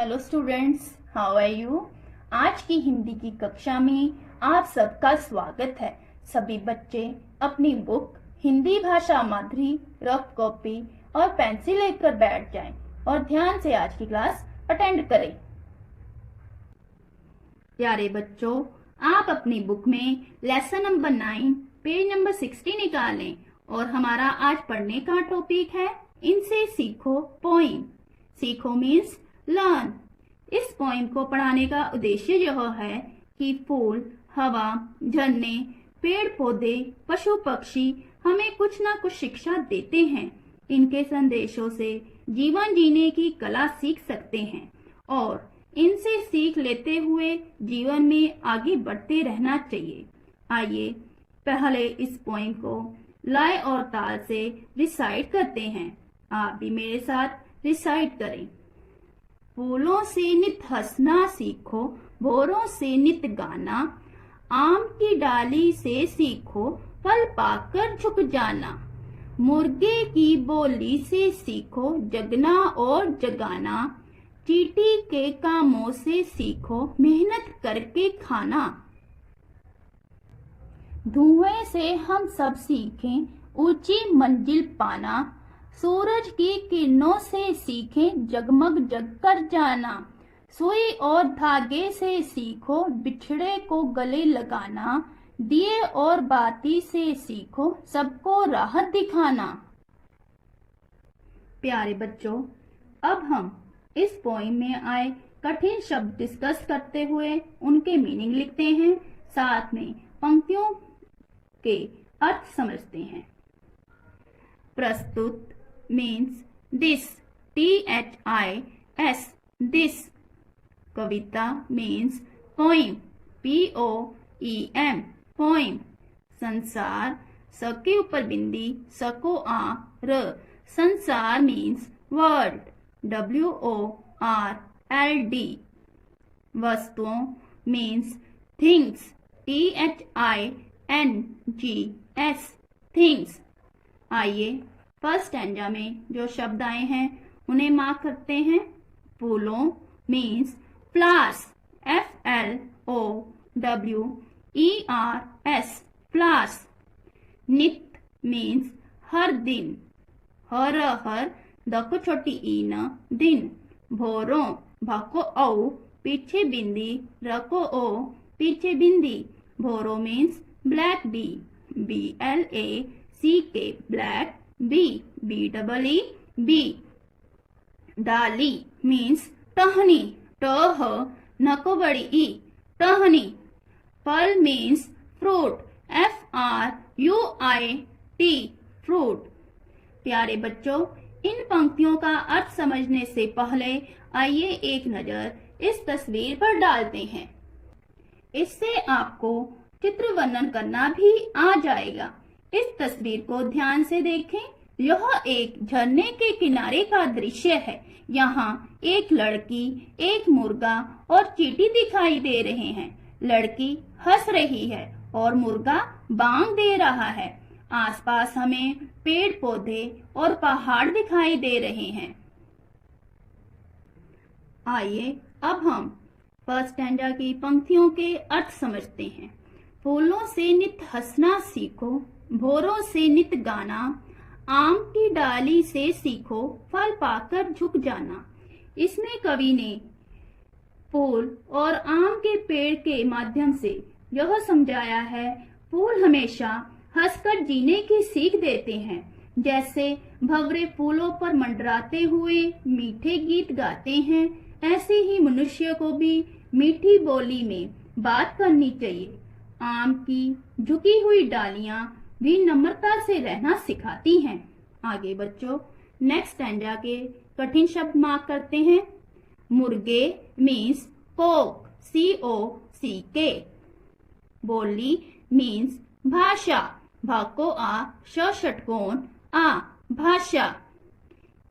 Hello students, how are you. आज की हिंदी की कक्षा में आप सबका स्वागत है। सभी बच्चे अपनी बुक हिंदी भाषा माधुरी, रफ कॉपी और पेंसिल लेकर बैठ जाएं और ध्यान से आज की क्लास अटेंड करें। प्यारे बच्चों, आप अपनी बुक में लेसन नंबर 9 पेज नंबर 60 निकालें और हमारा आज पढ़ने का टॉपिक है इनसे सीखो पोइम। सीखो मीन्स लर्न। इस पोइम को पढ़ाने का उद्देश्य यह है कि फूल, हवा, झरने, पेड़ पौधे, पशु पक्षी हमें कुछ ना कुछ शिक्षा देते हैं। इनके संदेशों से जीवन जीने की कला सीख सकते हैं और इनसे सीख लेते हुए जीवन में आगे बढ़ते रहना चाहिए। आइए पहले इस पोइम को लय और ताल से रिसाइट करते हैं। आप भी मेरे साथ रिसाइट करें। फूलों से नित हंसना सीखो, भौरों से नित गाना, आम की डाली से सीखो, फल पाकर झुक जाना, मुर्गे की बोली से सीखो, जगना और जगाना, चींटी के कामों से सीखो, मेहनत करके खाना। धुएं से हम सब सीखें ऊंची मंजिल पाना, सूरज की किरणों से सीखें जगमग जग कर जाना, सुई और धागे से सीखो बिछड़े को गले लगाना, दिए और बाती से सीखो सबको राहत दिखाना। प्यारे बच्चों, अब हम इस पोइम में आए कठिन शब्द डिस्कस करते हुए उनके मीनिंग लिखते हैं, साथ में पंक्तियों के अर्थ समझते हैं। प्रस्तुत means this, THIS, this. Kavita means poem, POEM, poem. संसार, स के ऊपर बिंदी, स को आ र, संसार means world, WORLD. वस्तुओं means things, THINGS, things. आइए फर्स्ट स्टैंजा में जो शब्द आए हैं उन्हें मार्क करते हैं। फूलों मीन्स फ्लावर्स, FLOWERS, फ्लावर्स। नित मीन्स हर दिन, हर द को छोटी ई न, दिन। भौरों, भ को औ पीछे बिंदी, र को ओ पीछे बिंदी। भौरों means black bee, BLACK, black bee, BEE, डाली मीन्स टहनी, टह न को बड़ी ई, टहनी। फल मीन्स फ्रूट, FRUIT, फ्रूट। प्यारे बच्चों, इन पंक्तियों का अर्थ समझने से पहले आइए एक नजर इस तस्वीर पर डालते हैं। इससे आपको चित्र वर्णन करना भी आ जाएगा। इस तस्वीर को ध्यान से देखें। यह एक झरने के किनारे का दृश्य है। यहाँ एक लड़की, एक मुर्गा और चींटी दिखाई दे रहे हैं। लड़की हंस रही है और मुर्गा बांग दे रहा है। आसपास हमें पेड़ पौधे और पहाड़ दिखाई दे रहे हैं। आइए अब हम फर्स्ट स्टैंजा की पंक्तियों के अर्थ समझते हैं। फूलों से नित हंसना सीखो, भौरों से नित गाना, आम की डाली से सीखो, फल पाकर झुक जाना। इसमें कवि ने फूल और आम के पेड़ के माध्यम से यह समझाया है, फूल हमेशा हंसकर जीने की सीख देते हैं। जैसे भंवरे फूलों पर मंडराते हुए मीठे गीत गाते हैं, ऐसे ही मनुष्य को भी मीठी बोली में बात करनी चाहिए। आम की झुकी हुई डालियां भी नम्रता से रहना सिखाती हैं। आगे बच्चों, नेक्स्ट स्टैंजा के कठिन शब्द मार्क करते हैं। मुर्गे मीन्स कोक, COCK। बोली मीन्स भाषा, भा को आ, श षटकोण आ, भाषा।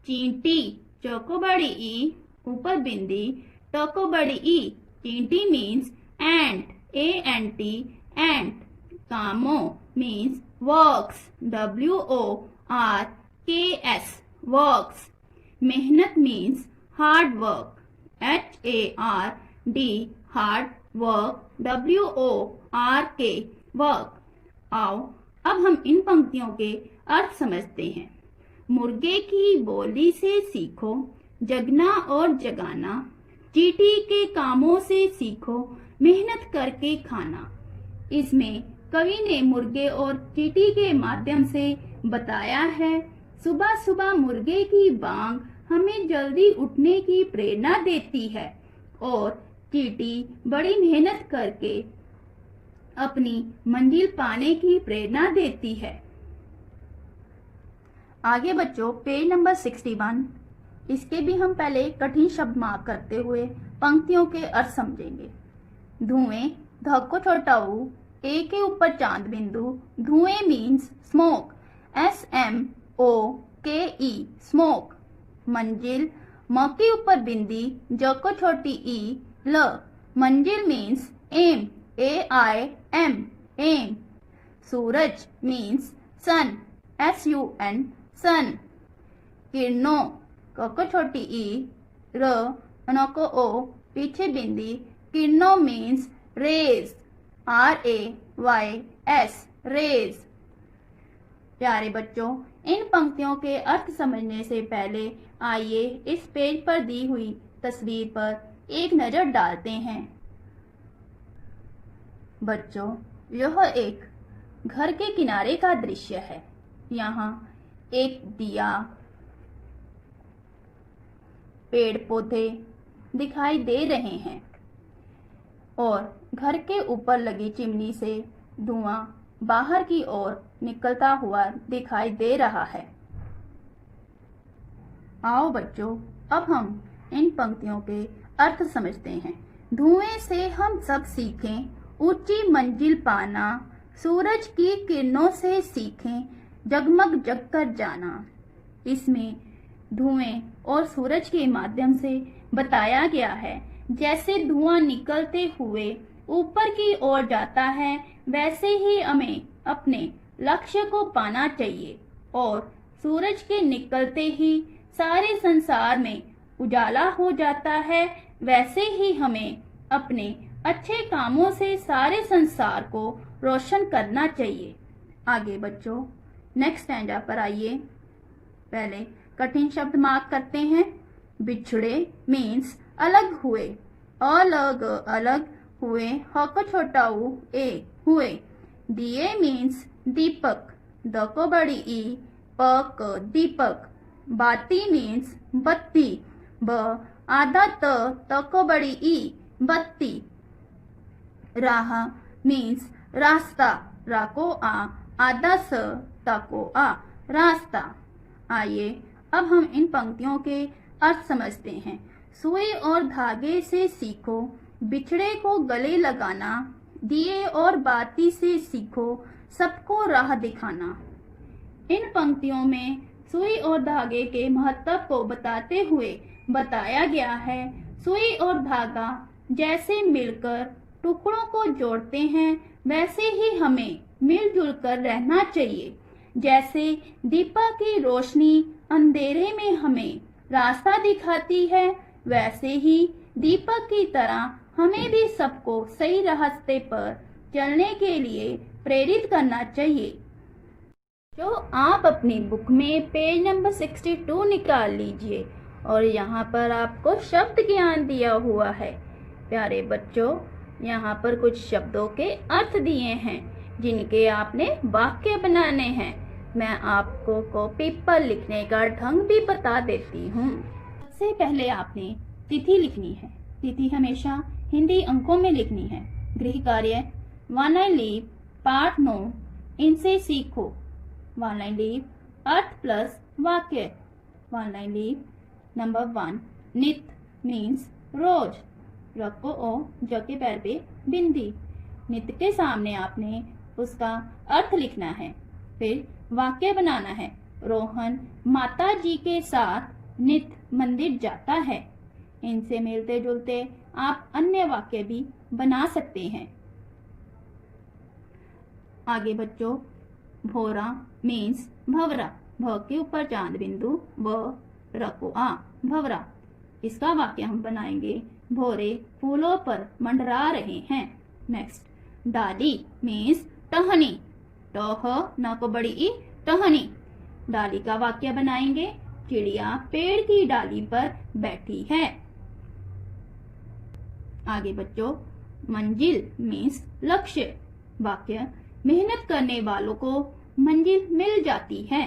चींटी, च को बड़ी ई, ऊपर बिंदी, ट को बड़ी ई, चींटी मीन्स एंट, ANT, एंट। कामों मीन्स वर्क्स, WORKS, वर्क्स। मेहनत means hard work, HARD hard work, WORK work. आओ अब हम इन पंक्तियों के अर्थ समझते हैं। मुर्गे की बोली से सीखो जगना और जगाना, चींटी के कामों से सीखो मेहनत करके खाना। इसमें कवि ने मुर्गे और चींटी के माध्यम से बताया है, सुबह सुबह मुर्गे की बांग हमें जल्दी उठने की प्रेरणा देती है और चींटी बड़ी मेहनत करके अपनी मंजिल पाने की प्रेरणा देती है। आगे बच्चों पेज नंबर 61, इसके भी हम पहले कठिन शब्द मार्क करते हुए पंक्तियों के अर्थ समझेंगे। धुएं, ध को छोटा ऊ, ए के ऊपर चांद बिंदु, धुएं मीन्स स्मोक, SMOKE स्मोक। मंजिल, म के ऊपर बिंदी, ज को छोटी ई, ल, मंजिल मीन्स एम, AIM एम। सूरज मीन्स सन, SUN सन। किरणों, क को छोटी ई, र, न को ओ, पीछे बिंदी, किरणों मीन्स रेज, RAYS रेज। प्यारे बच्चों, इन पंक्तियों के अर्थ समझने से पहले आइए इस पेज पर दी हुई तस्वीर पर एक नजर डालते हैं। बच्चों, यह एक घर के किनारे का दृश्य है। यहाँ एक दिया, पेड़ पौधे दिखाई दे रहे हैं और घर के ऊपर लगी चिमनी से धुआं बाहर की ओर निकलता हुआ दिखाई दे रहा है। आओ बच्चों, अब हम इन पंक्तियों के अर्थ समझते हैं। धुएं से हम सब सीखें ऊंची मंजिल पाना, सूरज की किरणों से सीखें जगमग जगकर जाना। इसमें धुएं और सूरज के माध्यम से बताया गया है, जैसे धुआं निकलते हुए ऊपर की ओर जाता है, वैसे ही हमें अपने लक्ष्य को पाना चाहिए और सूरज के निकलते ही सारे संसार में उजाला हो जाता है, वैसे ही हमें अपने अच्छे कामों से सारे संसार को रोशन करना चाहिए। आगे बच्चों नेक्स्ट स्टैंजा पर आइए। पहले कठिन शब्द मार्क करते हैं। बिछड़े मीन्स अलग हुए, अलग अलग हुए, ह को छोटा ऊ, ए हुए। दिए मीन्स दीपक, द को बड़ी ई, प क दीपक। बाती मीन्स बत्ती, ब आधा त को बड़ी ई, बत्ती। राह मीन्स रास्ता, रा को आ, आधा स ता को आ, रास्ता। आइए अब हम इन पंक्तियों के अर्थ समझते हैं। सुई और धागे से सीखो बिछड़े को गले लगाना, दिए और बाती से सीखो सबको राह दिखाना। इन पंक्तियों में सुई और धागे के महत्व को बताते हुए बताया गया है। सुई और धागा जैसे मिलकर टुकड़ों को जोड़ते हैं, वैसे ही हमें मिलजुल कर रहना चाहिए। जैसे दीपक की रोशनी अंधेरे में हमें रास्ता दिखाती है, वैसे ही दीपक की तरह हमें भी सबको सही रास्ते पर चलने के लिए प्रेरित करना चाहिए। जो आप अपनी बुक में पेज नंबर 62 निकाल लीजिए और यहाँ पर आपको शब्द ज्ञान दिया हुआ है। प्यारे बच्चों, यहाँ पर कुछ शब्दों के अर्थ दिए हैं जिनके आपने वाक्य बनाने हैं। मैं आपको कॉपी पर लिखने का ढंग भी बता देती हूँ। सबसे पहले आपने तिथि लिखनी है। तिथि हमेशा हिंदी अंकों में लिखनी है। गृह कार्य, वन लाइन लीव, पार्ट 9, इनसे सीखो। वन लाइन लीव, अर्थ प्लस वाक्य। वन लाइन लीव नंबर 1, नित मीन्स रोज, रखो ओ, ज के पैर पे बिंदी। नित के सामने आपने उसका अर्थ लिखना है। फिर वाक्य बनाना है। रोहन माता जी के साथ नित मंदिर जाता है। इनसे मिलते जुलते आप अन्य वाक्य भी बना सकते हैं। आगे बच्चों, भोरा मीन्स भवरा, भ के ऊपर चांद बिंदु, व र को आ, भवरा। इसका वाक्य हम बनाएंगे, भौरे फूलों पर मंडरा रहे हैं। नेक्स्ट, डाली मीन्स टहनी, टह न को बड़ी ई, टहनी। डाली का वाक्य बनाएंगे, चिड़िया पेड़ की डाली पर बैठी है। आगे बच्चों, मंजिल मीन्स लक्ष्य, वाक्य मेहनत करने वालों को मंजिल मिल जाती है।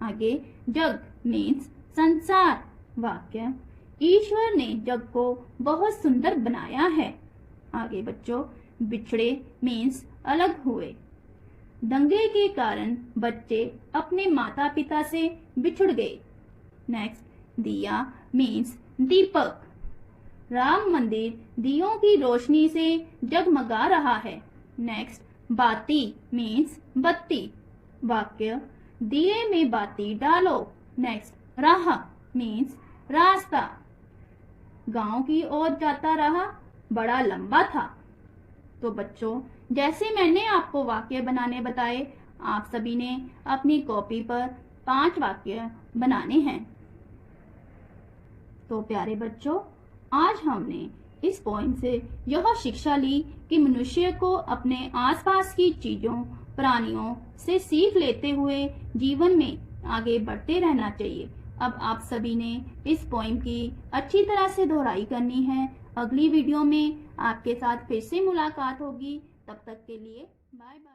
आगे, जग मीन्स संसार, वाक्य ईश्वर ने जग को बहुत सुंदर बनाया है। आगे बच्चों, बिछड़े मीन्स अलग हुए, दंगे के कारण बच्चे अपने माता पिता से बिछुड़ गए। नेक्स्ट, दिया मीन्स दीपक, राम मंदिर दियों की रोशनी से जगमगा रहा है। नेक्स्ट, बाती मीन्स बत्ती, वाक्य दिए में बाती डालो। नेक्स्ट, राह मीन्स रास्ता, गांव की ओर जाता रहा, बड़ा लंबा था। तो बच्चों, जैसे मैंने आपको वाक्य बनाने बताए, आप सभी ने अपनी कॉपी पर 5 वाक्य बनाने हैं। तो प्यारे बच्चों, आज हमने इस पोएम से यह शिक्षा ली कि मनुष्य को अपने आसपास की चीजों, प्राणियों से सीख लेते हुए जीवन में आगे बढ़ते रहना चाहिए। अब आप सभी ने इस पोएम की अच्छी तरह से दोहराई करनी है। अगली वीडियो में आपके साथ फिर से मुलाकात होगी। तब तक के लिए बाय बाय।